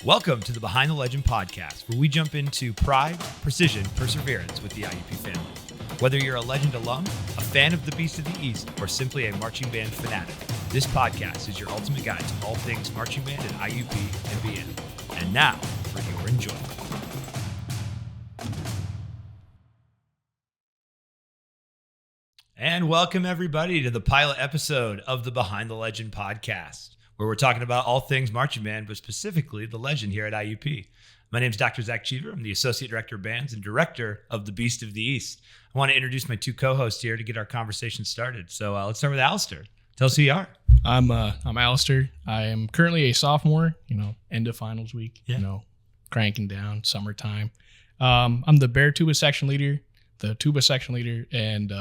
Welcome to the Behind the Legend podcast, where we jump into pride, precision, perseverance with the IUP family. Whether you're a Legend alum, a fan of the Beast of the East, or simply a marching band fanatic, this podcast is your ultimate guide to all things marching band at IUP and beyond. And now, for your enjoyment. And welcome everybody to the pilot episode of the Behind the Legend podcast, where we're talking about all things marching band, but specifically the Legend here at IUP. My name is Dr. Zach Cheever. I'm the Associate Director of Bands and Director of the Beast of the East. I want to introduce my two co-hosts here to get our conversation started. So let's start with Alistair. Tell us who you are. I'm Alistair. I am currently a sophomore, end of finals week, cranking down, summertime. I'm the Bear Tuba section leader, and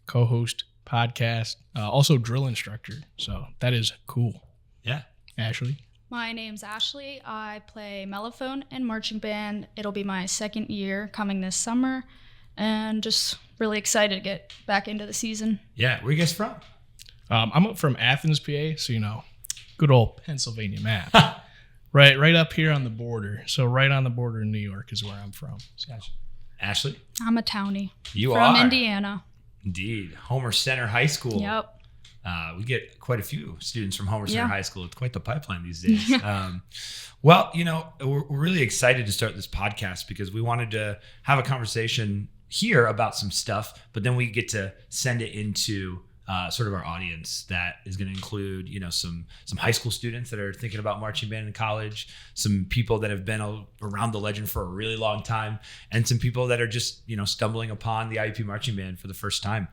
co-host podcast, also drill instructor. So that is cool. Yeah. Ashley. My name's Ashley. I play mellophone and marching band. It'll be my second year coming this summer, and just really excited to get back into the season. Yeah. Where are you guys from? I'm up from Athens, PA. So, good old Pennsylvania map. right up here on the border. So right on the border in New York is where I'm from. So. Gotcha. Ashley? I'm a townie. You from are? Indiana. Indeed. Homer Center High School. Yep. We get quite a few students from Homer Center High School. It's quite the pipeline these days. Well, we're really excited to start this podcast because we wanted to have a conversation here about some stuff, but then we get to send it into sort of our audience that is going to include, some high school students that are thinking about marching band in college, some people that have been around the Legend for a really long time, and some people that are just, stumbling upon the IUP marching band for the first time.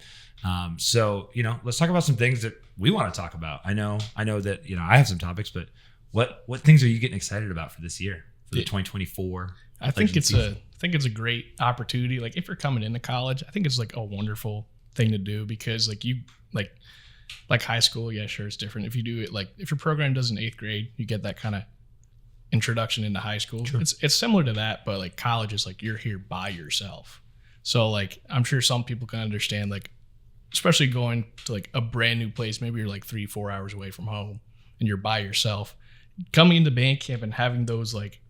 So, let's talk about some things that we want to talk about. I know that, I have some topics, but what things are you getting excited about for this year, for the 2024? I think it's a great opportunity. Like if you're coming into college, I think it's like a wonderful thing to do because like high school, yeah, sure, it's different. If you do it, like if your program does in 8th grade, you get that kind of introduction into high school. Sure. It's similar to that, but like college is like you're here by yourself. So like I'm sure some people can understand, like especially going to like a brand new place, maybe you're like 3-4 hours away from home and you're by yourself. Coming into band camp and having those like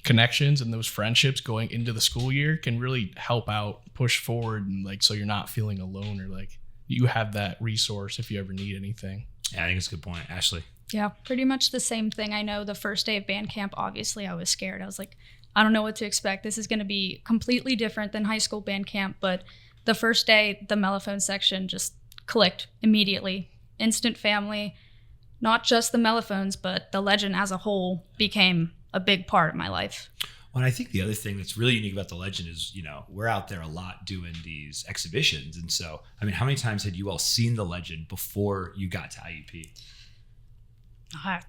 connections and those friendships going into the school year can really help out, push forward, and like so you're not feeling alone, or like you have that resource if you ever need anything. Yeah, I think it's a good point. Ashley? Yeah, pretty much the same thing. I know the first day of band camp, obviously I was scared. I was like, I don't know what to expect. This is going to be completely different than high school band camp, but the first day, the mellophone section just clicked immediately. Instant family. Not just the mellophones, but the Legend as a whole became a big part of my life. Well, I think the other thing that's really unique about the Legend is, we're out there a lot doing these exhibitions. And so, how many times had you all seen the Legend before you got to IUP? I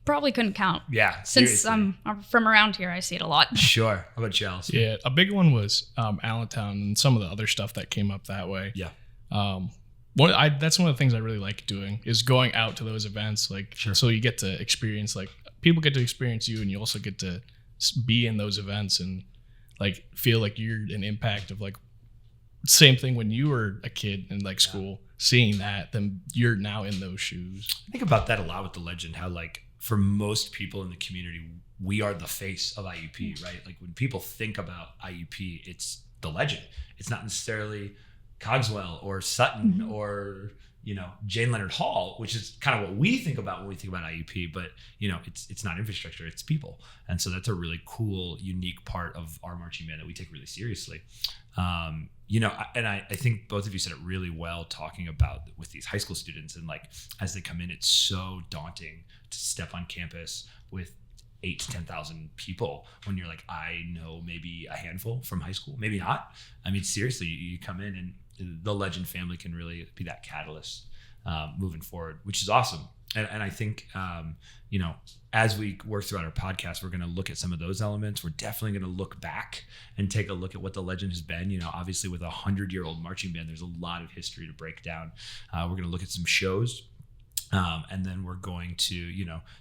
probably couldn't count. Yeah. Since seriously. I'm from around here, I see it a lot. Sure. How about you, Alice? Yeah, a big one was Allentown and some of the other stuff that came up that way. Yeah. That's one of the things I really like doing is going out to those events. Like, sure. So you get to experience, like people get to experience you, and you also get to be in those events and like feel like you're an impact of like same thing when you were a kid in like school, seeing that, then you're now in those shoes. I think about that a lot with the Legend, how like for most people in the community, we are the face of IUP, right? Like when people think about IUP, it's the Legend. It's not necessarily Cogswell or Sutton or Jane Leonard Hall, which is kind of what we think about when we think about IUP, but it's not infrastructure, it's people. And so that's a really cool, unique part of our marching band that we take really seriously. And I think both of you said it really well, talking about with these high school students, and like as they come in, it's so daunting to step on campus with 8,000 to 10,000 people when you're like, I know maybe a handful from high school, maybe not. Seriously, you come in and the Legend family can really be that catalyst moving forward, which is awesome. And I think, as we work throughout our podcast, we're going to look at some of those elements. We're definitely going to look back and take a look at what the Legend has been. Obviously with a 100-year-old marching band, there's a lot of history to break down. We're going to look at some shows, and then we're going to,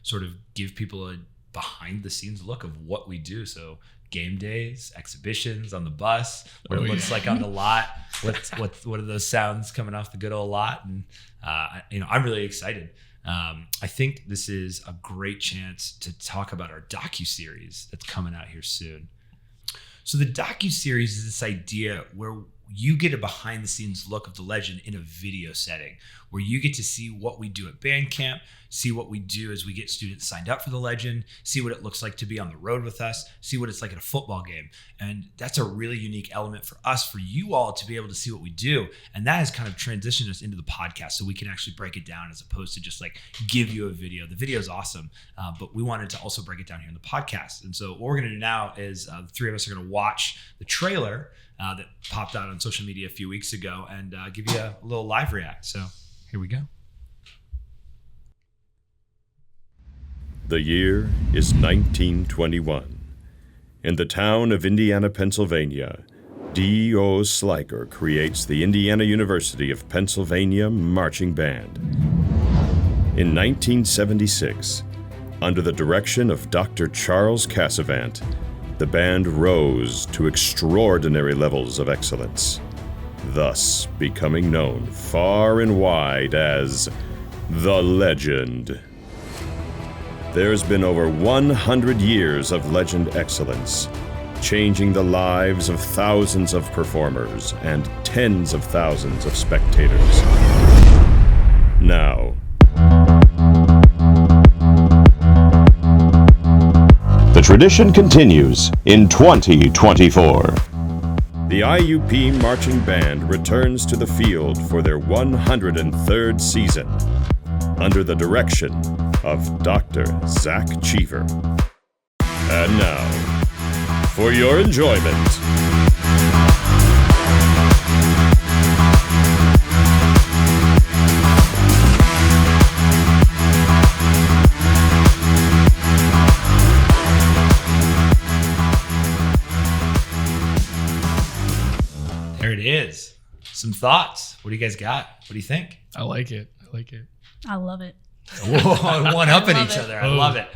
sort of give people a behind the scenes look of what we do. So game days, exhibitions on the bus, what Oh, it looks yeah. like on the lot, what are those sounds coming off the good old lot, and I'm really excited. I think this is a great chance to talk about our docuseries that's coming out here soon. So the docuseries is this idea where you get a behind the scenes look of the legend in a video setting, where you get to see what we do at band camp, see what we do as we get students signed up for the legend, see what it looks like to be on the road with us, see what it's like at a football game. And that's a really unique element for us, for you all to be able to see what we do. And that has kind of transitioned us into the podcast so we can actually break it down as opposed to just like give you a video. The video is awesome, but we wanted to also break it down here in the podcast. And so what we're going to do now is the three of us are going to watch the trailer that popped out on social media a few weeks ago and give you a little live react. So here we go. The year is 1921. In the town of Indiana, Pennsylvania, D.O. Sliker creates the Indiana University of Pennsylvania Marching Band. In 1976, under the direction of Dr. Charles Cassavant, the band rose to extraordinary levels of excellence, thus becoming known far and wide as the Legend. There's been over 100 years of Legend excellence, changing the lives of thousands of performers and tens of thousands of spectators. Now, the tradition continues in 2024. The IUP Marching Band returns to the field for their 103rd season, under the direction of Dr. Zach Cheever. And now, for your enjoyment, There it is. Some thoughts. What do you guys got? What do you think? I like it. I love it. Whoa, one up in love each it. other. I love it.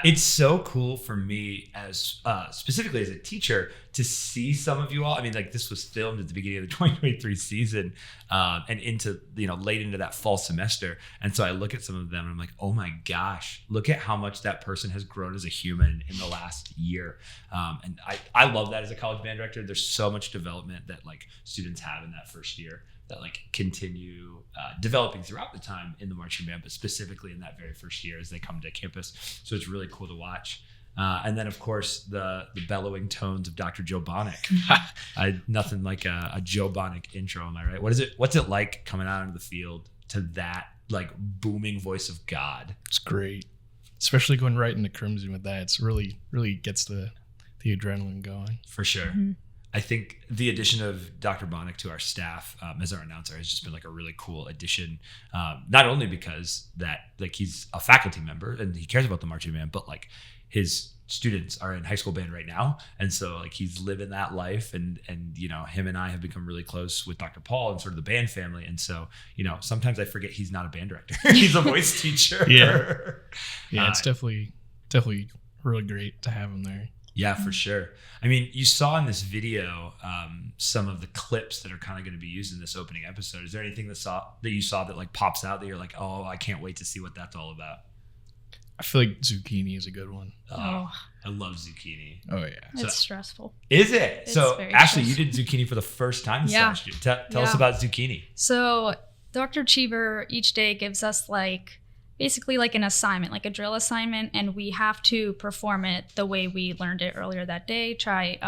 It's so cool for me as specifically as a teacher to see some of you all. I mean, like this was filmed at the beginning of the 2023 season and into, late into that fall semester. And so I look at some of them and I'm like, oh my gosh, look at how much that person has grown as a human in the last year. And I love that as a college band director. There's so much development that like students have in that first year that like continue developing throughout the time in the marching band, but specifically in that very first year as they come to campus. So it's really cool to watch. And then of course the bellowing tones of Dr. Joe Bonnick. Nothing like a Joe Bonnick intro, am I right? What's it like coming out into the field to that like booming voice of God? It's great, especially going right into Crimson with that. It's really gets the adrenaline going. For sure. Mm-hmm. I think the addition of Dr. Bonnick to our staff as our announcer has just been like a really cool addition. Not only because that like he's a faculty member and he cares about the marching band, but like his students are in high school band right now, and so like he's living that life. And him and I have become really close with Dr. Paul and sort of the band family. And so sometimes I forget he's not a band director; he's a voice teacher. Yeah, it's definitely really great to have him there. Yeah, for sure. I mean, you saw in this video some of the clips that are kind of going to be used in this opening episode. Is there anything that you saw that like pops out that you're like, oh, I can't wait to see what that's all about? I feel like Zucchini is a good one. Oh, I love Zucchini. Oh yeah, It's stressful. Is it? It's So very Ashley, you stressful. did Zucchini for the first time this Yeah. last year. Tell us Yeah. about Zucchini. So Dr. Cheever each day gives us basically like an assignment, like a drill assignment, and we have to perform it the way we learned it earlier that day. Try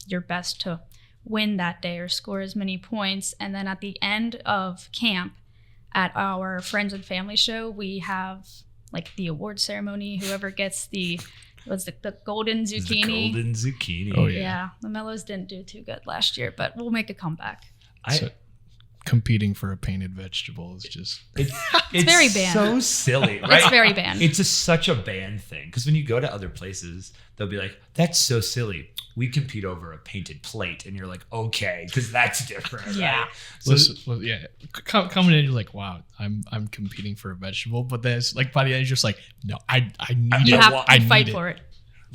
your best to win that day or score as many points. And then at the end of camp, at our friends and family show, we have like the award ceremony. Whoever gets the golden It's zucchini. the golden zucchini. Oh, Yeah, the Mellows didn't do too good last year, but we'll make a comeback. So, competing for a painted vegetable is just It's very band. so silly, right? It's very band. It's such a band thing because when you go to other places, they'll be like, "That's so silly. We compete over a painted plate," and you're like, "Okay," because that's different. Yeah. Right? So, coming in, you're like, wow, I'm competing for a vegetable, but then it's like by the end, you're just like, no, I need You it. have I to fight need for it.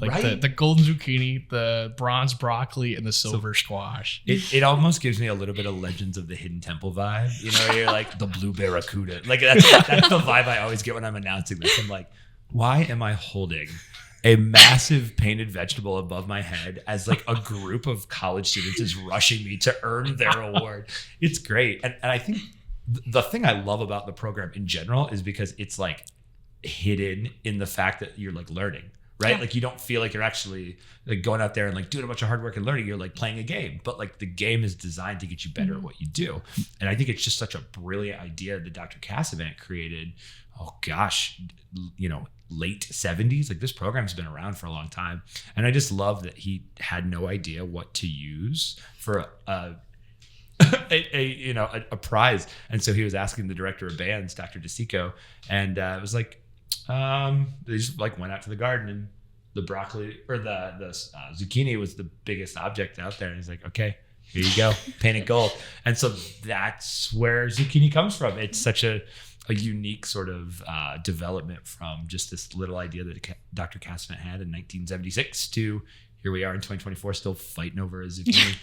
Like Right? the golden zucchini, the bronze broccoli, and the silver squash. It almost gives me a little bit of Legends of the Hidden Temple vibe. You know, you're like the blue barracuda. Like that's the vibe I always get when I'm announcing this. I'm like, why am I holding a massive painted vegetable above my head as like a group of college students is rushing me to earn their award? It's great. And I think the thing I love about the program in general is because it's like hidden in the fact that you're like learning, right? Yeah. Like you don't feel like you're actually like going out there and like doing a bunch of hard work and learning. You're like playing a game, but like the game is designed to get you better at what you do. And I think it's just such a brilliant idea that Dr. Cassavant created. Oh gosh, you know, late 70s. Like this program's been around for a long time. And I just love that he had no idea what to use for a prize. And so he was asking the director of bands, Dr. DeSico, and it was like, they just like went out to the garden and the broccoli or the zucchini was the biggest object out there. And he's like, okay, here you go, paint it gold. And so that's where zucchini comes from. It's such a unique sort of development from just this little idea that Dr. Cassavant had in 1976 to here we are in 2024 still fighting over a zucchini.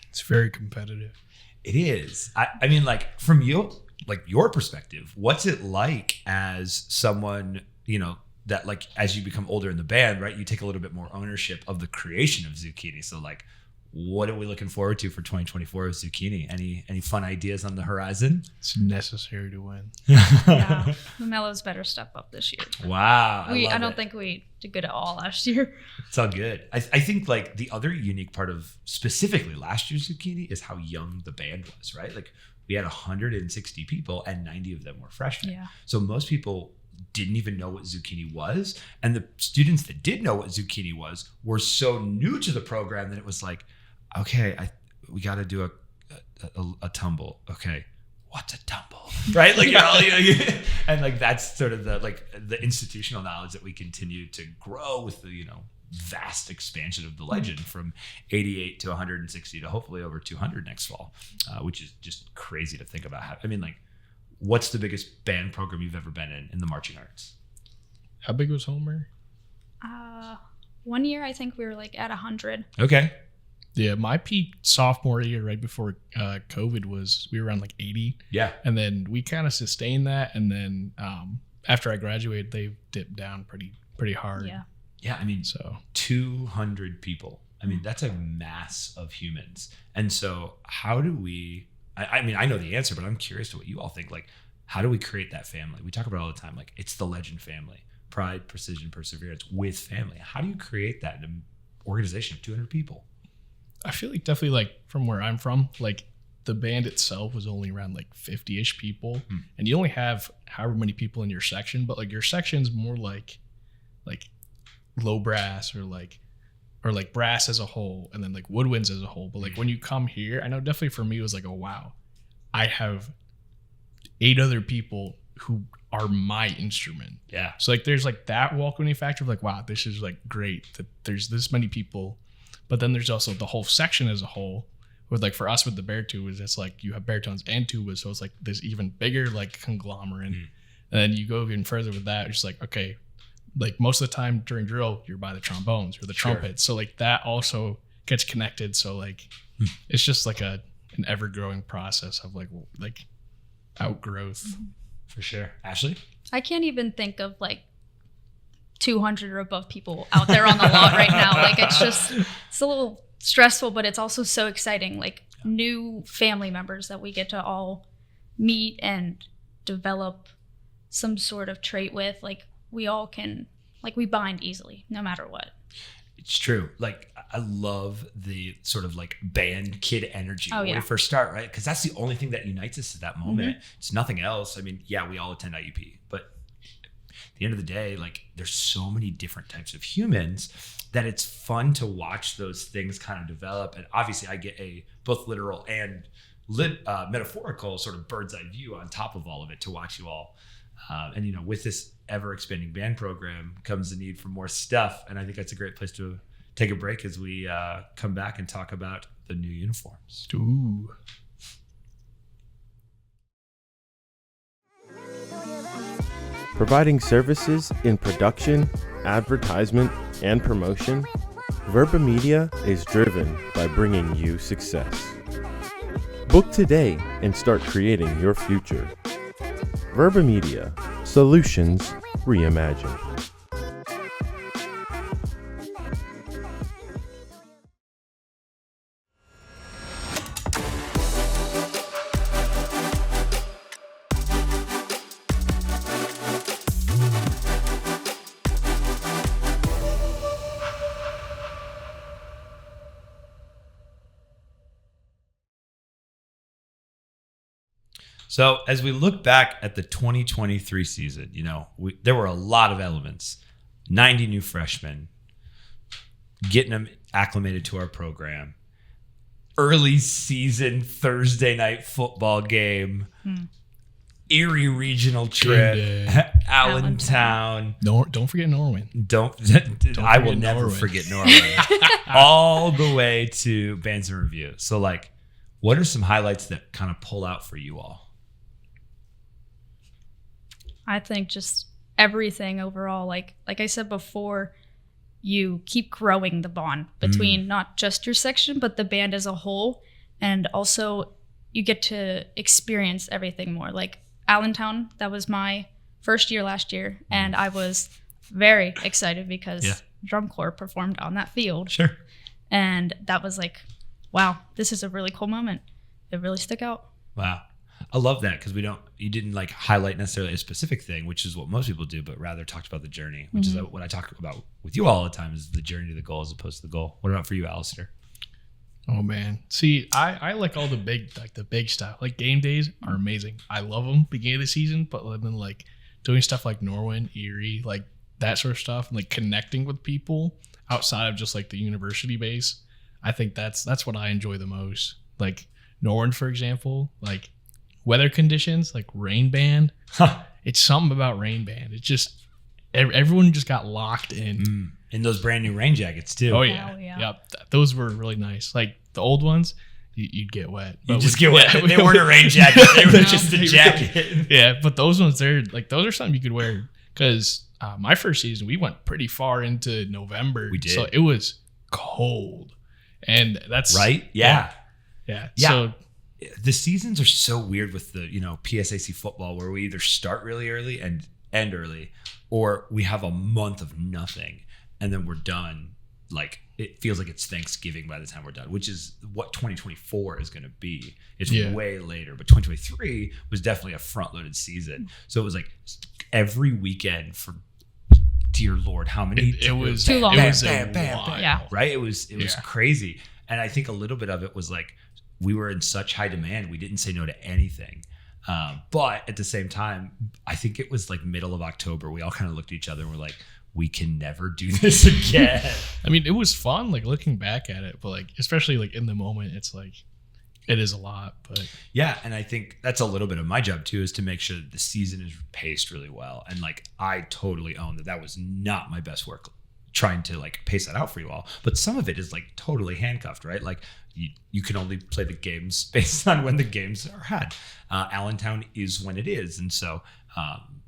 It's very competitive. It is. I mean, like from you, like your perspective, what's it like as someone, you know, that like as you become older in the band, right, you take a little bit more ownership of the creation of zucchini. So like, what are we looking forward to for 2024 with zucchini? Any fun ideas on the horizon? It's necessary to win. Yeah, the Mellows better step up this year. Wow. I don't think we did good at all last year. It's all good. I think like the other unique part of specifically last year's zucchini is how young the band was, right? Like we had 160 people and 90 of them were freshmen. Yeah. So most people didn't even know what zucchini was. And the students that did know what zucchini was were so new to the program that it was like, okay, we got to do a tumble. Okay, what's a tumble? Right? Like, and like that's sort of the institutional knowledge that we continue to grow with the, you know, vast expansion of the legend from 88 to 160 to hopefully over 200 next fall, which is just crazy to think about. I mean, like, what's the biggest band program you've ever been in the marching arts? How big was Homer? 1 year, I think we were like at 100. Okay. Yeah, my peak sophomore year, right before COVID, we were around like 80. Yeah. And then we kind of sustained that. And then after I graduated, they dipped down pretty hard. Yeah. Yeah. I mean, So 200 people. I mean, that's a mass of humans. And so how do we, I mean, I know the answer, but I'm curious to what you all think. Like, how do we create that family? We talk about it all the time. Like, it's the legend family, pride, precision, perseverance with family. How do you create that in an organization of 200 people? I feel like definitely like from where I'm from, like the band itself was only around like 50-ish people. And you only have however many people in your section, but like your section's more like low brass or like brass as a whole and then like woodwinds as a whole. But like when you come here, I know definitely for me it was like, oh wow, I have 8 other people who are my instrument. Yeah. So like there's like that welcoming factor of like, wow, this is like great that there's this many people. But then there's also the whole section as a whole with like for us with the bare tubas, it's like you have baritones and tubas. So it's like this even bigger like conglomerate. And then you go even further with that. It's just like, okay, like most of the time during drill, you're by the trombones or the trumpets. So like that also gets connected. So like it's just like an ever growing process of like outgrowth. For sure. Ashley? I can't even think of like 200 or above people out there on the lot right now. Like it's a little stressful, but it's also so exciting. Like new family members that we get to all meet and develop some sort of trait with. Like we all can, like we bind easily no matter what. It's true. Like I love the sort of like band kid energy when we first start, right? Because that's the only thing that unites us at that moment. It's nothing else. I mean, yeah, we all attend IUP, but at the end of the day, like there's so many different types of humans that it's fun to watch those things kind of develop. And obviously I get a both literal and metaphorical sort of bird's eye view on top of all of it to watch you all. And, you know, with this ever expanding band program comes the need for more stuff. And I think that's a great place to take a break as we come back and talk about the new uniforms. Ooh. Providing services in production, advertisement, and promotion, Verba Media is driven by bringing you success. Book today and start creating your future. Verba Media, solutions reimagined. So as we look back at the 2023 season, there were a lot of elements. 90 new freshmen, getting them acclimated to our program, early season Thursday night football game, Erie regional trip, Allentown. Don't forget Norwin. I will forget never Norwin. forget Norwin. All the way to Bands and Review. So what are some highlights that kind of pull out for you all? I think just everything overall, like I said before, you keep growing the bond between not just your section, but the band as a whole. And also you get to experience everything more. Like Allentown, that was my first year last year. And I was very excited because drum corps performed on that field. Sure. And that was like, wow, this is a really cool moment. It really stuck out. Wow. I love that because you didn't highlight necessarily a specific thing, which is what most people do, but rather talked about the journey, which is what I talk about with you all the time, is the journey to the goal as opposed to the goal. What about for you, Alistair? Oh man. See, I like all the big stuff. Like game days are amazing. I love them beginning of the season, but then doing stuff like Norwin, Erie, that sort of stuff, and connecting with people outside of just the university base. I think that's what I enjoy the most. Norwin, for example, weather conditions, rain band. It's something about rain band. It just everyone just got locked in. In those brand new rain jackets too. Oh yeah. Yep. Those were really nice. The old ones, you'd get wet. You just get wet. They weren't a rain jacket. They were just a jacket. Yeah, but those ones, those are something you could wear. Because my first season, we went pretty far into November. We did. So it was cold. And that's... Right? Yeah. Yeah. So the seasons are so weird with the, PSAC football, where we either start really early and end early, or we have a month of nothing and then we're done. It feels like it's Thanksgiving by the time we're done, which is what 2024 is going to be. It's way later, but 2023 was definitely a front-loaded season. So it was every weekend for, dear Lord, how many? It was too long. It was bam, bam, bam. Yeah. Right? It was crazy. And I think a little bit of it was we were in such high demand, we didn't say no to anything. But at the same time, I think it was middle of October, we all kind of looked at each other and were we can never do this again. I mean, it was fun, looking back at it, but especially in the moment, it's it is a lot. But yeah, and I think that's a little bit of my job too, is to make sure that the season is paced really well. And I totally own that was not my best work, trying to pace that out for you all. But some of it is totally handcuffed, right? You can only play the games based on when the games are had. Allentown is when it is, and so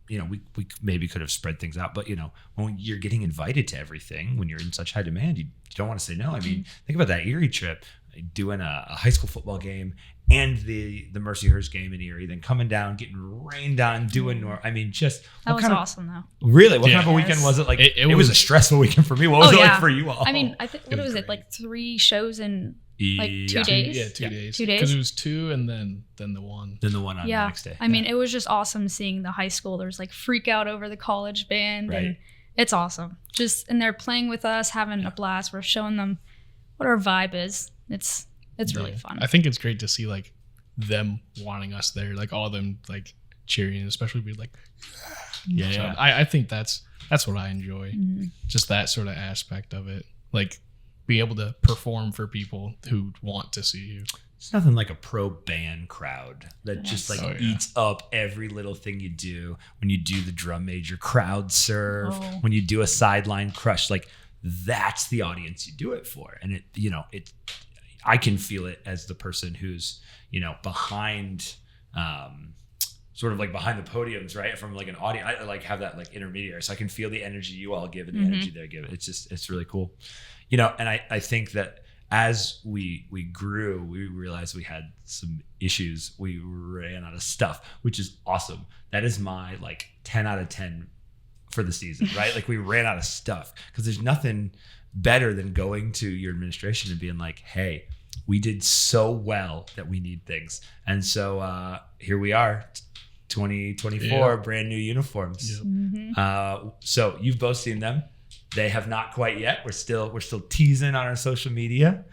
we maybe could have spread things out. But when you're getting invited to everything, when you're in such high demand, you don't want to say no. I mean, think about that Erie trip, doing a high school football game and the Mercyhurst game in Erie, then coming down, getting rained on, doing just that was awesome though. Really, what kind of a weekend was it? It was a stressful weekend for me. What was it like for you all? I mean, I think what was it, 3 shows in 2 days? Yeah, 2 days. 2 days. Because it was 2 and then the one. Then the one on the next day. I mean, it was just awesome seeing the high schoolers freak out over the college band. Right. And it's awesome. And they're playing with us, having a blast. We're showing them what our vibe is. It's really fun. I think it's great to see them wanting us there, all of them cheering, especially be yeah. So I think that's what I enjoy. Mm-hmm. Just that sort of aspect of it. Be able to perform for people who want to see you. It's nothing like a pro band crowd that just eats up every little thing you do. When you do the drum major crowd serve, when you do a sideline crush, that's the audience you do it for. And I can feel it as the person who's, behind sort of like behind the podiums, right? From like an audience, I like have that like intermediary, so I can feel the energy you all give and the energy they give. It's really cool, you know. And I think that as we grew, we realized we had some issues. We ran out of stuff, which is awesome. That is my like 10 out of 10 for the season, right? Like we ran out of stuff because there's nothing better than going to your administration and being like, hey, we did so well that we need things. And so here we are, 2024, brand new uniforms. So you've both seen them. They have not quite yet. We're still teasing on our social media.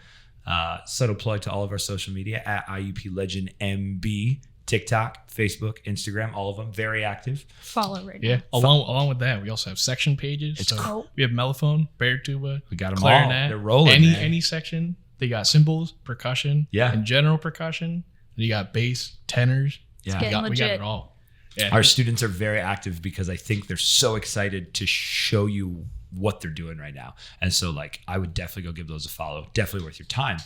Subtle plug to all of our social media at IUP Legend MB, TikTok, Facebook, Instagram, all of them. Very active. Follow right Yeah. now. Along with that, we also have section pages. It's so cool. we have mellophone, bare tuba, We got them clarinet. all. They're rolling. man. Any section. They got cymbals, percussion, Yeah. and general percussion. Then you got bass, tenors. Yeah. We got legit. it all. Yeah. Our students are very active because I think they're so excited to show you what they're doing right now. And so like, I would definitely go give those a follow. Definitely worth your time.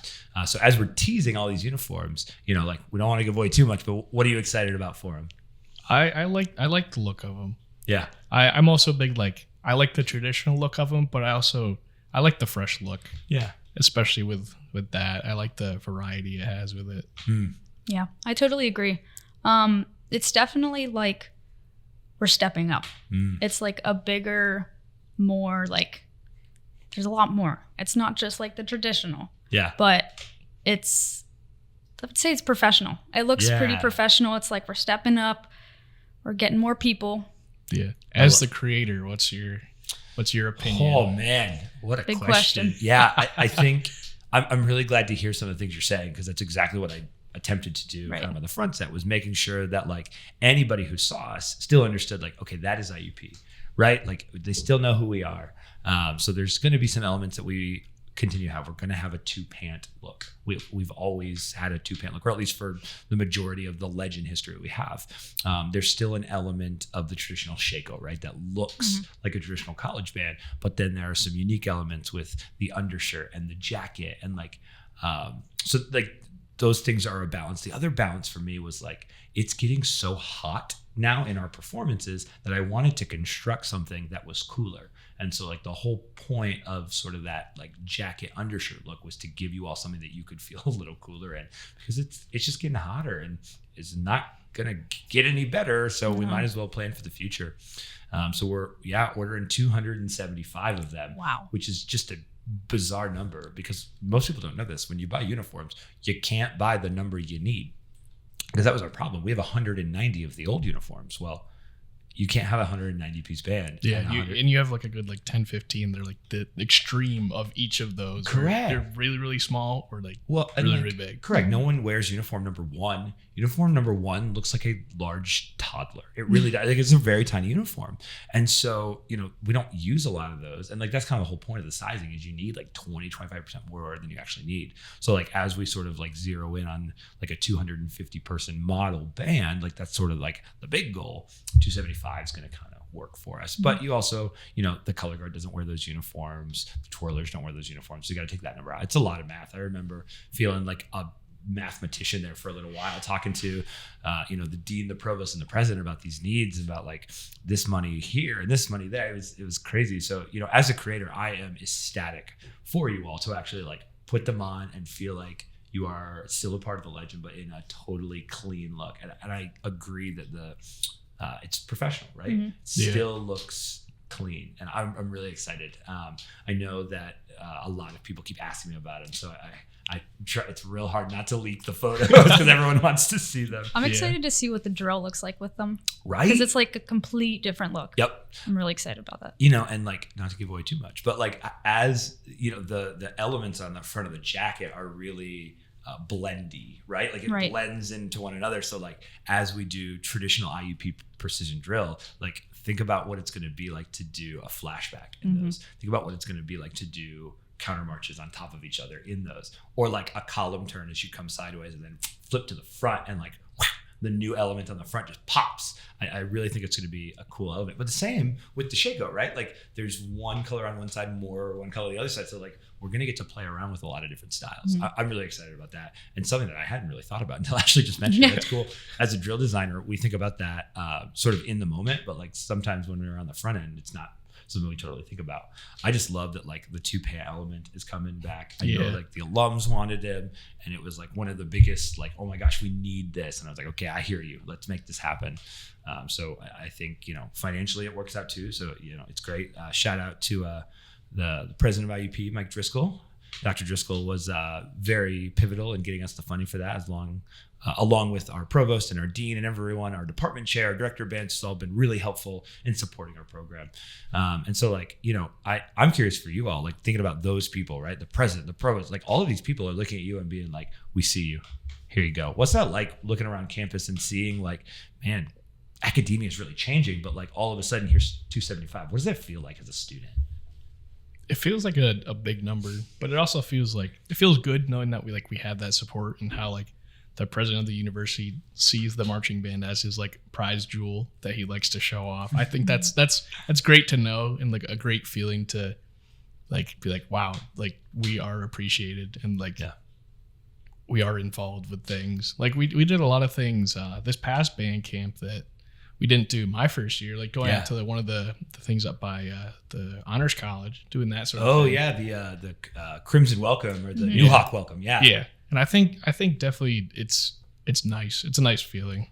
So as we're teasing all these uniforms, you know, like we don't want to give away too much, but what are you excited about for them? I like the look of them. Yeah. I'm also big I like the traditional look of them, but I like the fresh look, Yeah. especially with that. I like the variety it has with it. Yeah, I totally agree. It's definitely like we're stepping up. It's like a bigger, more like there's a lot more. It's not just like the traditional, Yeah. but I would say it's professional. It looks pretty Yeah. professional. It's like we're stepping up. We're getting more people. Yeah. As the creator, what's your opinion? Oh man, what a Big question. question. Yeah, I think I'm really glad to hear some of the things you're saying because that's exactly what I attempted to do Right. kind of on the front set was making sure that like anybody who saw us still understood like, okay, that is IUP, right? Like they still know who we are. So there's going to be some elements that we continue to have. We're going to have a 2-pant look. We've always had a 2-pant look, or at least for the majority of the Legend history we have. There's still an element of the traditional shako, right? That looks like a traditional college band, but then there are some unique elements with the undershirt and the jacket and like, so like those things are a balance. The other balance for me was like, it's getting so hot now in our performances that I wanted to construct something that was cooler. And so like the whole point of sort of that like jacket undershirt look was to give you all something that you could feel a little cooler in because it's just getting hotter and it's not gonna get any better. So we might as well plan for the future. So we're ordering 275 of them. Wow. Which is just a bizarre number because most people don't know this. When you buy uniforms, you can't buy the number you need because that was our problem. We have 190 of the old uniforms. Well, you can't have a 190 piece band. Yeah, and 100 and you have like a good like 10, 15. They're like the extreme of each of those. Correct. They're really, really small or like and really, like, really big. Correct. No one wears uniform number 1. Uniform number 1 looks like a large toddler. It really does. Like it's a very tiny uniform. And so, you know, we don't use a lot of those. And like that's kind of the whole point of the sizing is you need like 20, 25% more than you actually need. So like as we sort of like zero in on like a 250 person model band, like that's sort of like the big goal. 275 is going to kind of work for us. But you also, you know, the color guard doesn't wear those uniforms. The twirlers don't wear those uniforms. So you got to take that number out. It's a lot of math. I remember feeling like a mathematician there for a little while, talking to, you know, the dean, the provost, and the president about these needs, about like this money here and this money there. It was crazy. So, you know, as a creator, I am ecstatic for you all to actually like put them on and feel like you are still a part of the Legend, but in a totally clean look. And I agree that it's professional, right? Mm-hmm. It still looks clean, and I'm really excited. I know that a lot of people keep asking me about it, so I try. It's real hard not to leak the photos because everyone wants to see them. I'm excited to see what the drill looks like with them Right? because it's like a complete different look. Yep. I'm really excited about that. You know, and like not to give away too much, but like as you know, the elements on the front of the jacket are really blendy, right? Like it blends into one another. So like as we do traditional IUP precision drill, like think about what it's going to be like to do a flashback in those. Think about what it's going to be like to do counter marches on top of each other in those, or like a column turn as you come sideways and then flip to the front and like the new element on the front just pops. I really think it's going to be a cool element. But the same with the Shaco, right? Like there's one color on one side, more one color on the other side. So like we're going to get to play around with a lot of different styles. I'm really excited about that, and something that I hadn't really thought about until Ashley just mentioned. That's cool. As a drill designer, we think about that sort of in the moment, but like sometimes when we're on the front end, it's not something we totally think about. I just love that like the toupee element is coming back. I know like the alums wanted him, and it was like one of the biggest like, oh my gosh, we need this. And I was like, okay, I hear you. Let's make this happen. So I think, you know, financially it works out too. So, you know, it's great. Shout out to the president of IUP, Mike Driscoll. Dr. Driscoll was very pivotal in getting us the funding for that, along with our provost and our dean and everyone, our department chair, our director of bands, has all been really helpful in supporting our program. And so like, you know, I'm curious for you all, like thinking about those people, right? The president, the provost, like all of these people are looking at you and being like, we see you, here you go. What's that like looking around campus and seeing like, man, academia is really changing, but like all of a sudden here's 275. What does that feel like as a student? It feels like a big number, but it also feels like it feels good knowing that we have that support, and how like the president of the university sees the marching band as his like prize jewel that he likes to show off. I think that's great to know, and like a great feeling to like be like, wow, like we are appreciated, and like we are involved with things. Like we did a lot of things this past band camp that we didn't do my first year, like going out to one of the things up by the Honors College, doing that sort of thing. The Crimson Welcome or the New Hawk Welcome. Yeah. And I think definitely it's nice. It's a nice feeling.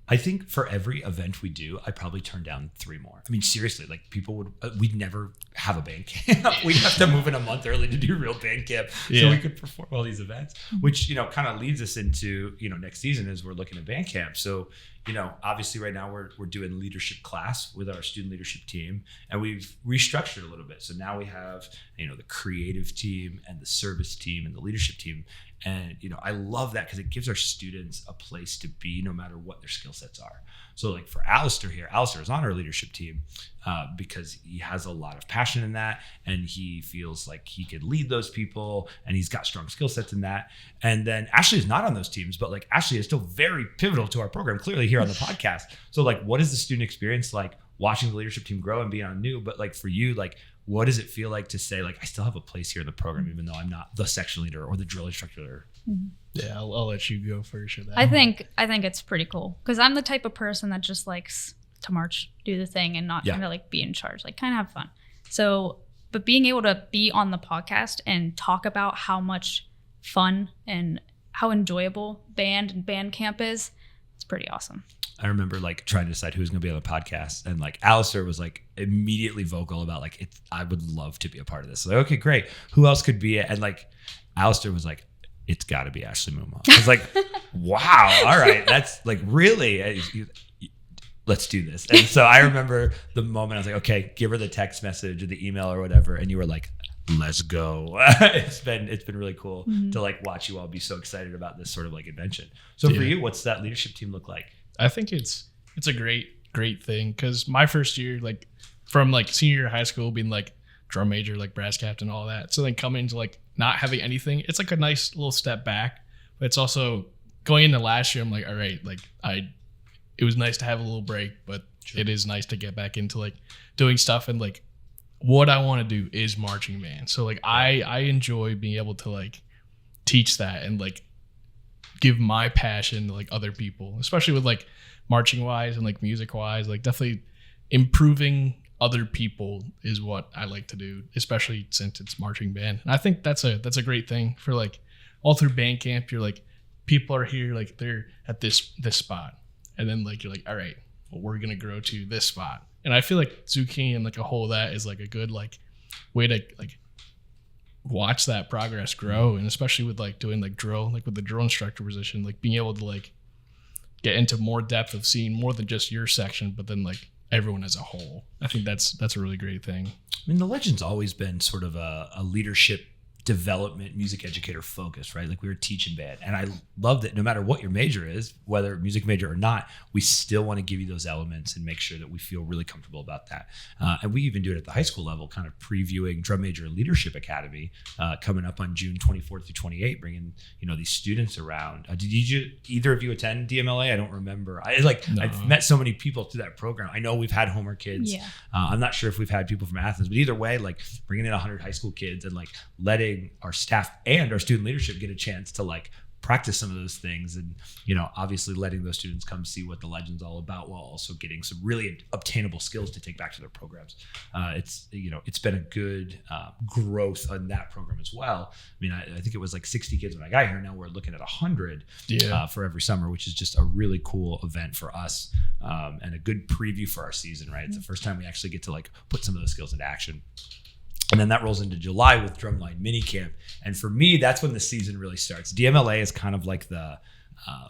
I think for every event we do, I probably turn down 3 more. I mean, seriously, like people we'd never have a band camp. We'd have to move in a month early to do real band camp so we could perform all these events, which, you know, kind of leads us into, you know, next season as we're looking at band camp. So, you know, obviously right now we're doing leadership class with our student leadership team, and we've restructured a little bit. So now we have, you know, the creative team and the service team and the leadership team. And, you know, I love that because it gives our students a place to be no matter what their skill sets are. So like for Alistair here, Alistair is on our leadership team because he has a lot of passion in that, and he feels like he could lead those people, and he's got strong skill sets in that. And then Ashley is not on those teams, but like Ashley is still very pivotal to our program, clearly here on the podcast. So like, what is the student experience like watching the leadership team grow and being on new? But like for you, like, what does it feel like to say, like, I still have a place here in the program, even though I'm not the section leader or the drill instructor? Yeah, I'll let you go first. With that. I think it's pretty cool because I'm the type of person that just likes to march, do the thing, and not kind of like be in charge, like kind of have fun. So, but being able to be on the podcast and talk about how much fun and how enjoyable band and band camp is, it's pretty awesome. I remember like trying to decide who was going to be on the podcast, and like Alistair was like immediately vocal about like, I would love to be a part of this. So, like, okay, great. Who else could be it? And like Alistair was like, it's got to be Ashley Mumma. I was like, wow, all right, that's like really, let's do this. And so I remember the moment I was like, okay, give her the text message or the email or whatever, and you were like, let's go. It's been really cool to like watch you all be so excited about this sort of like invention. So for you, what's that leadership team look like? I think it's a great thing, because my first year, like from like senior year of high school, being like drum major, like brass captain, all that. So then coming to like not having anything, it's like a nice little step back. But it's also going into last year, I'm like, all right, like it was nice to have a little break, but it is nice to get back into like doing stuff. And like what I want to do is marching band. So like I enjoy being able to like teach that and like give my passion to like other people, especially with like marching wise and like music wise, like definitely improving other people is what I like to do, especially since it's marching band. And I think that's a great thing for like all through band camp. You're like, people are here, like they're at this spot, and then like you're like, all right, well, we're gonna grow to this spot. And I feel like Zucchini and like a whole of that is like a good like way to like watch that progress grow. And especially with like doing like drill, like with the drill instructor position, like being able to like get into more depth of seeing more than just your section, but then like everyone as a whole. I think that's a really great thing. I mean, the Legion's always been sort of a leadership development, music educator focused, right? Like we were teaching band. And I love that no matter what your major is, whether music major or not, we still want to give you those elements and make sure that we feel really comfortable about that. And we even do it at the high school level, kind of previewing Drum Major Leadership Academy coming up on June 24th through 28, bringing, these students around. Did either of you attend DMLA? I don't remember. I've met so many people through that program. I know we've had Homer kids. Yeah. I'm not sure if we've had people from Athens, but either way, like bringing in 100 high school kids and like letting our staff and our student leadership get a chance to like practice some of those things, and obviously letting those students come see what the Legend's all about, while also getting some really obtainable skills to take back to their programs. It's been a good growth on that program as well. I mean, I think it was like 60 kids when I got here. Now we're looking at 100 for every summer, which is just a really cool event for us, and a good preview for our season, right? It's the first time we actually get to like put some of those skills into action. And then that rolls into July with Drumline Mini Camp. And for me, that's when the season really starts. DMLA is kind of like the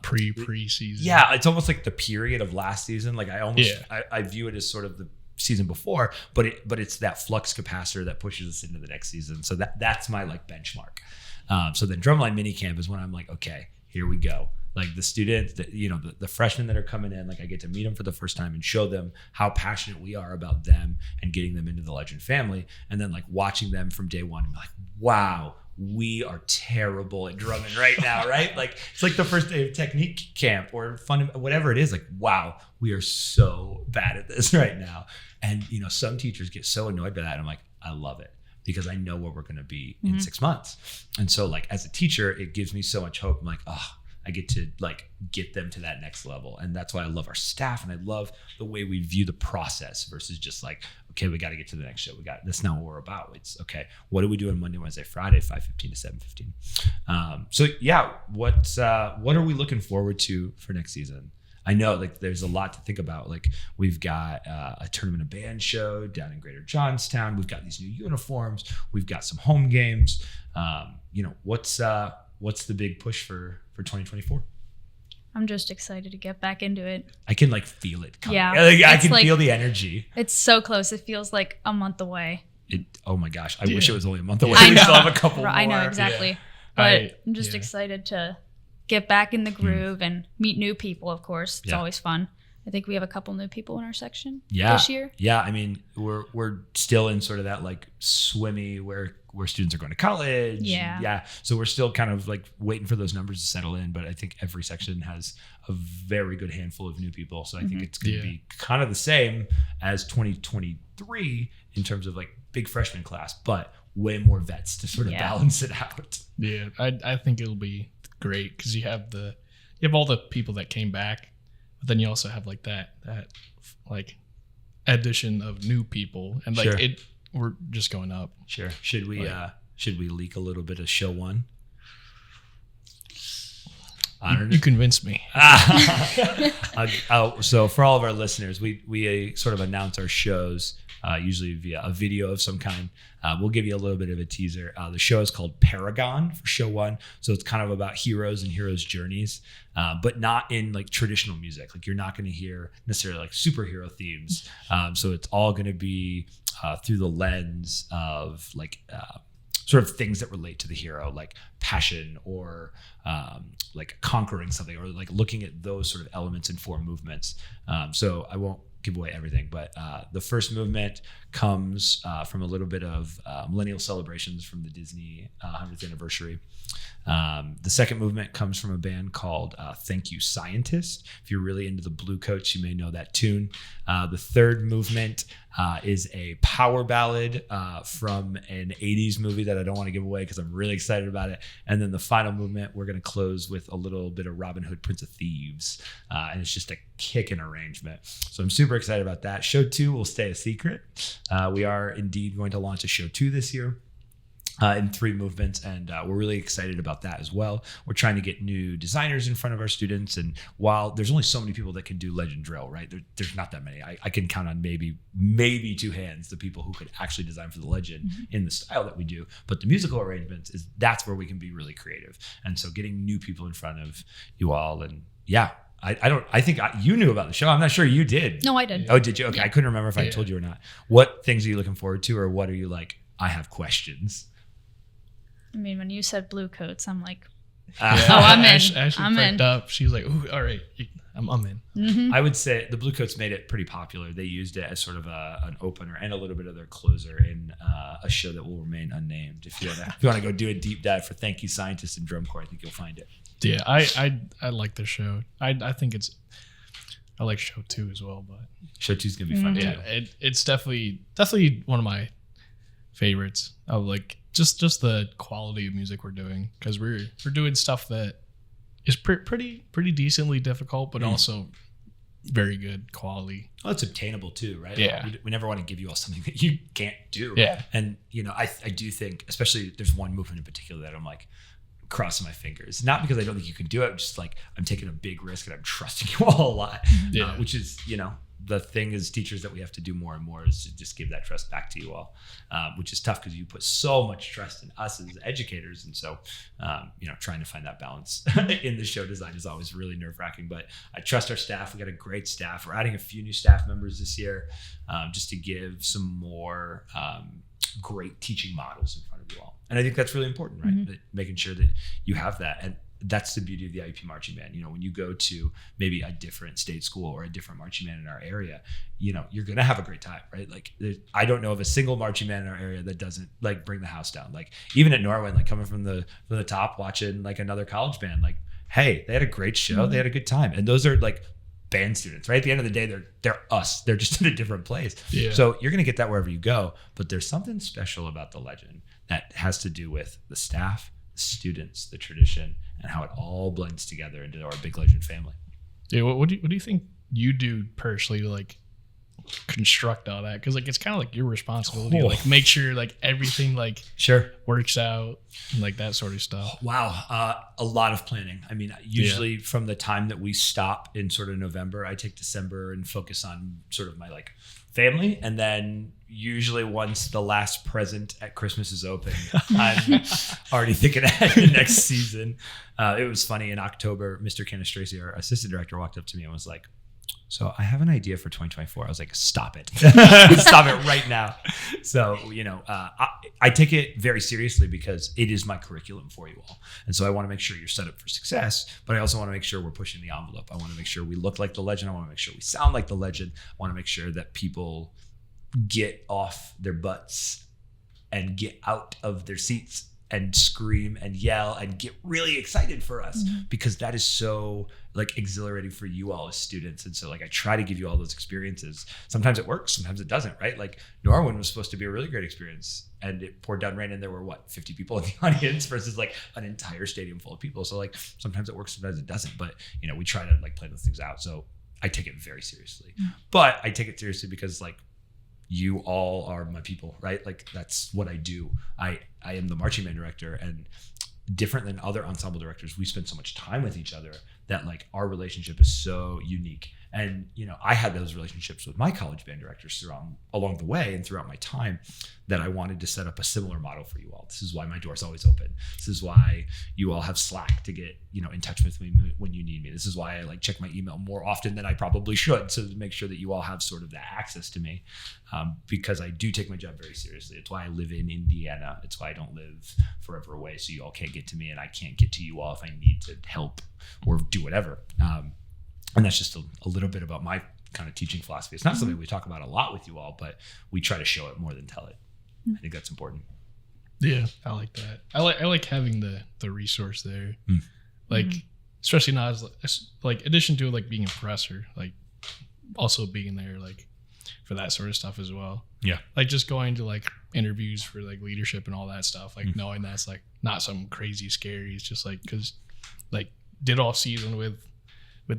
pre-season. Yeah, it's almost like the period of last season. Like I view it as sort of the season before, but it's that flux capacitor that pushes us into the next season. So that's my like benchmark. So then Drumline Mini Camp is when I'm like, okay, here we go. Like the students that, the freshmen that are coming in, like I get to meet them for the first time and show them how passionate we are about them and getting them into the Legend family. And then like watching them from day one and be like, wow, we are terrible at drumming right now, right? Like it's like the first day of technique camp or fun, whatever it is. Like, wow, we are so bad at this right now. And, some teachers get so annoyed by that. And I'm like, I love it, because I know where we're going to be in 6 months. And so like as a teacher, it gives me so much hope. I'm like, I get to like get them to that next level. And that's why I love our staff, and I love the way we view the process versus just like, okay, we got to get to the next show. That's not what we're about. It's okay, what do we do on Monday, Wednesday, Friday, 5:15 to 7:15? So yeah, what are we looking forward to for next season? I know like there's a lot to think about. Like we've got a tournament of band show down in Greater Johnstown. We've got these new uniforms. We've got some home games. What's the big push for 2024? I'm just excited to get back into it. I can like feel it coming. Yeah, I can feel the energy. It's so close. It feels like a month away. Oh my gosh. I wish it was only a month away. I know. We still have a couple more. I know, exactly. Yeah. But I'm just excited to get back in the groove and meet new people, of course. It's always fun. I think we have a couple new people in our section this year. Yeah, I mean, we're still in sort of that like swimmy where students are going to college. Yeah. So we're still kind of like waiting for those numbers to settle in. But I think every section has a very good handful of new people. So I think it's going to be kind of the same as 2023 in terms of like big freshman class, but way more vets to sort of balance it out. Yeah, I think it'll be great because you have all the people that came back. But then you also have like that like addition of new people, and like we're just going up. Sure. Should we leak a little bit of show one? You convinced me. So for all of our listeners, we sort of announce our shows usually via a video of some kind. We'll give you a little bit of a teaser. The show is called Paragon for show one. So it's kind of about heroes and heroes' journeys, but not in like traditional music. Like you're not going to hear necessarily like superhero themes. So it's all going to be through the lens of like sort of things that relate to the hero, like passion or like conquering something, or like looking at those sort of elements in 4 movements. So I won't give away everything, but the first movement comes from a little bit of millennial celebrations from the Disney 100th anniversary. The second movement comes from a band called Thank You Scientist. If you're really into the Blue Coats, you may know that tune. The third movement is a power ballad from an 80s movie that I don't want to give away because I'm really excited about it. And then the final movement, we're going to close with a little bit of Robin Hood, Prince of Thieves. And it's just a kicking arrangement. So I'm super excited about that. Show 2 will stay a secret. We are indeed going to launch a show 2 this year. In 3 movements, and we're really excited about that as well. We're trying to get new designers in front of our students, and while there's only so many people that can do Legend drill, right? There's not that many. I can count on maybe 2 hands the people who could actually design for the Legend in the style that we do. But the musical arrangements that's where we can be really creative. And so getting new people in front of you all, and I think you knew about the show. I'm not sure you did. No, I did. Oh, did you? Okay, yeah. I couldn't remember if I told you or not. What things are you looking forward to, or what are you like? I have questions. I mean, when you said blue coats, I'm like, Yeah. Oh, I'm in. Ashley I'm perked in. up. She was like, "Ooh, all right, I'm in." mhm. I would say the Bluecoats made it pretty popular. They used it as sort of an opener and a little bit of their closer in a show that will remain unnamed. If you want to go do a deep dive for Thank You Scientists and Drum Corps, I think you'll find it. Yeah, I like the show. I think I like show 2 as well, but Show 2's gonna be fun yeah, too. it's definitely one of my favorites of like just the quality of music we're doing, because we're doing stuff that is pretty decently difficult, but also very good quality. Well, it's obtainable too, right? Yeah. We never want to give you all something that you can't do. Yeah. And I do think, especially there's one movement in particular that I'm like crossing my fingers, not because I don't think you can do it, just like I'm taking a big risk and I'm trusting you all a lot, Yeah. which is, the thing as teachers that we have to do more and more is to just give that trust back to you all, which is tough because you put so much trust in us as educators. And so, trying to find that balance in the show design is always really nerve wracking, but I trust our staff. We got a great staff. We're adding a few new staff members this year, just to give some more great teaching models in front of you all. And I think that's really important, right? That making sure that you have that. And that's the beauty of the IUP marching band. When you go to maybe a different state school or a different marching band in our area, you're going to have a great time, right? Like I don't know of a single marching band in our area that doesn't like bring the house down. Like even at Norwin, like coming from the top, watching like another college band, like, hey, they had a great show. They had a good time. And those are like band students, right? At the end of the day, they're us. They're just in a different place. Yeah. So you're going to get that wherever you go, but there's something special about the Legend that has to do with the staff, the students, the tradition, and how it all blends together into our big Legend family. Yeah, what do you think you do personally to like construct all that? Because like it's kind of like your responsibility to like make sure like everything like Sure. works out and like that sort of stuff. Wow. A lot of planning. I mean, usually from the time that we stop in sort of November, I take December and focus on sort of my like family. And then usually once the last present at Christmas is open, I'm already thinking ahead to next season. It was funny in October, Mr. Canastracey, our assistant director, walked up to me and was like, so I have an idea for 2024. I was like, stop it. Stop it right now. So, I take it very seriously because it is my curriculum for you all. And so I want to make sure you're set up for success, but I also want to make sure we're pushing the envelope. I want to make sure we look like the Legend. I want to make sure we sound like the Legend. I want to make sure that people get off their butts and get out of their seats and scream and yell and get really excited for us, because that is so like exhilarating for you all as students. And so like I try to give you all those experiences. Sometimes it works, sometimes it doesn't, right? Like Norwin was supposed to be a really great experience and it poured down rain and there were 50 people in the audience versus like an entire stadium full of people. So like sometimes it works, sometimes it doesn't, but we try to like plan those things out. So I take it very seriously, but I take it seriously because like you all are my people, right? Like that's what I do. I am the marching band director, and different than other ensemble directors, we spend so much time with each other that like our relationship is so unique. And, I had those relationships with my college band directors along the way and throughout my time that I wanted to set up a similar model for you all. This is why my door's always open. This is why you all have Slack to get, in touch with me when you need me. This is why I like check my email more often than I probably should, so to make sure that you all have sort of that access to me, because I do take my job very seriously. It's why I live in Indiana. It's why I don't live forever away, so you all can't get to me and I can't get to you all if I need to help or do whatever. And that's just a little bit about my kind of teaching philosophy. It's not something we talk about a lot with you all, but we try to show it more than tell it. I think that's important. Yeah, I like that. I like having the resource there, like especially not as like addition to like being a professor, like also being there like for that sort of stuff as well. Yeah, like just going to like interviews for like leadership and all that stuff. Like knowing that's like not something crazy scary. It's just like because like did all season with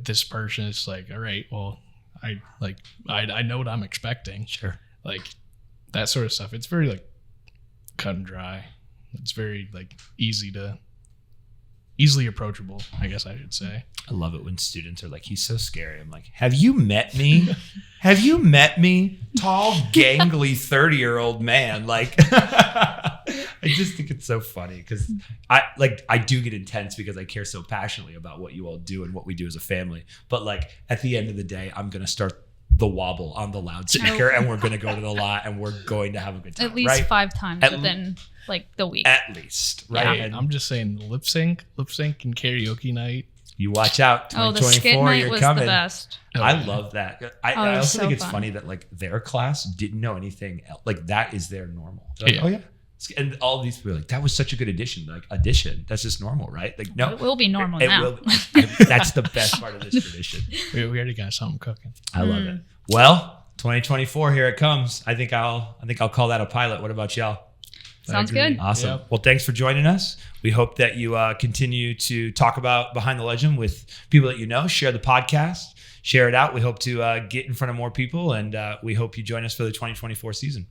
this person. It's like, all right, well, I know what I'm expecting. Sure. Like that sort of stuff. It's very like cut and dry. It's very like easily approachable, I guess I should say. I love it when students are like, he's so scary. I'm like, have you met me? Have you met me? Tall, gangly 30-year-old man. Like, I just think it's so funny because I do get intense because I care so passionately about what you all do and what we do as a family. But like at the end of the day, I'm going to start the wobble on the loudspeaker, and we're going to go to the lot, and we're going to have a good time. At least right? 5 times At within like the week. At least, right? Yeah. Hey, And I'm just saying, lip sync and karaoke night. you watch out. Oh, the skit 2024, night you're was coming. the best. I love that. I Oh, it was also so think it's fun. funny that like their class didn't know anything else. Like that is their normal. They're like, Yeah. oh yeah. And all of these people are like, that was such a good addition. Like addition, that's just normal, right? Like no, It will be normal it now. will. That's the best part of this tradition. We already got something cooking. I love it. Well, 2024, here it comes. I think I'll call that a pilot. What about y'all? Sounds agree. good. Awesome. Yep. Well, thanks for joining us. We hope that you continue to talk about Behind the Legend with people that you know. Share the podcast. Share it out. We hope to get in front of more people, and we hope you join us for the 2024 season.